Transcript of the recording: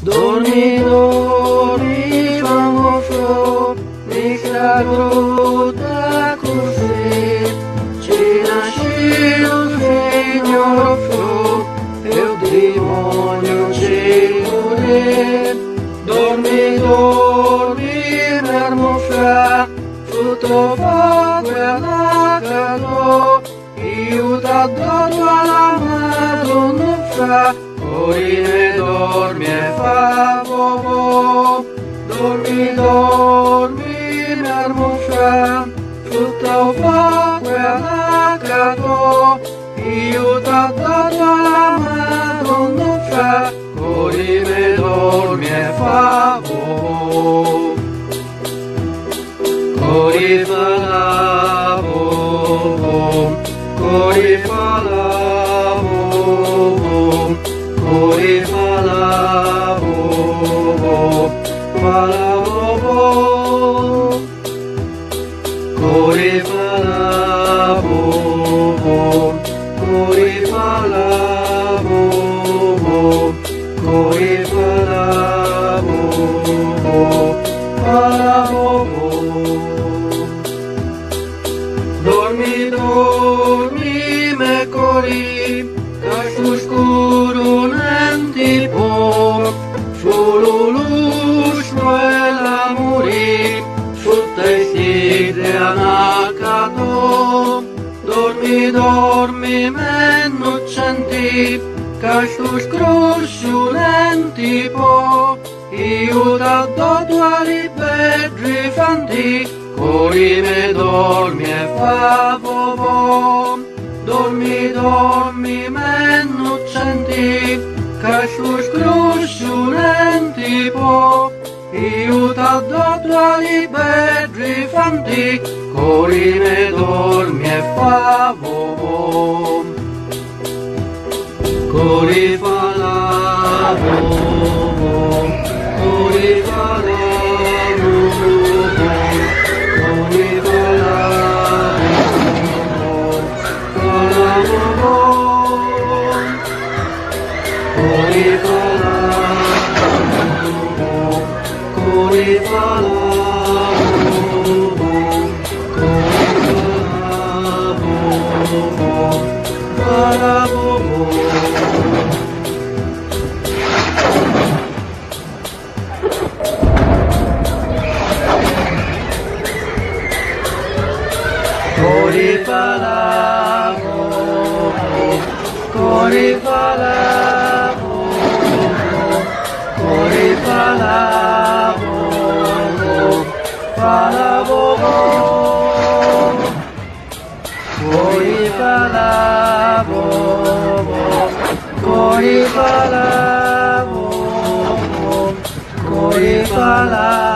Dormi, dormi, vamo flor, mica gruta così, ci nasce un figlio flor, e il demonio ci vuole. Dormi, dormi, mermo fra, frutto fa quella cado, io t'ho dato alla Madonna fra, ora ne dormi e fa bobo. Dormi, dormi, mermo fra, frutto fa quella cado, io t'ho dato alla Madonna fra, ora ne dormi e fa bobo. Cori fa la bobo, cori fa la bobo, cori fa la bobo, fa la bobo, cori fa la bobo, cori fa la bobo, cori fa la bobo, fa la bobo. Dormi, dormi, me cori, che su scuro non ti può, solo l'uscio e l'amore, sotto i siete anacato. Dormi, dormi, me non senti, che su scroscio non ti può, io t'ho dato ai bedri fanti, cori me dormi e fa bobo. Dormi, dormi, me non senti, che su scroscio non ti può, io t'ho dato ai bedri fanti, cori me dormi e fa bobo. Cori fa la bobo, cori fa la bobo, cori fa la bobo, fa la bobo, cori fa la bobo, cori fa la bobo, cori fa la bobo. Cori fa la bobo, cori fa la bobo, cori fa la bobo, fa la bobo, cori fa la bobo, cori fa la bobo, cori fa la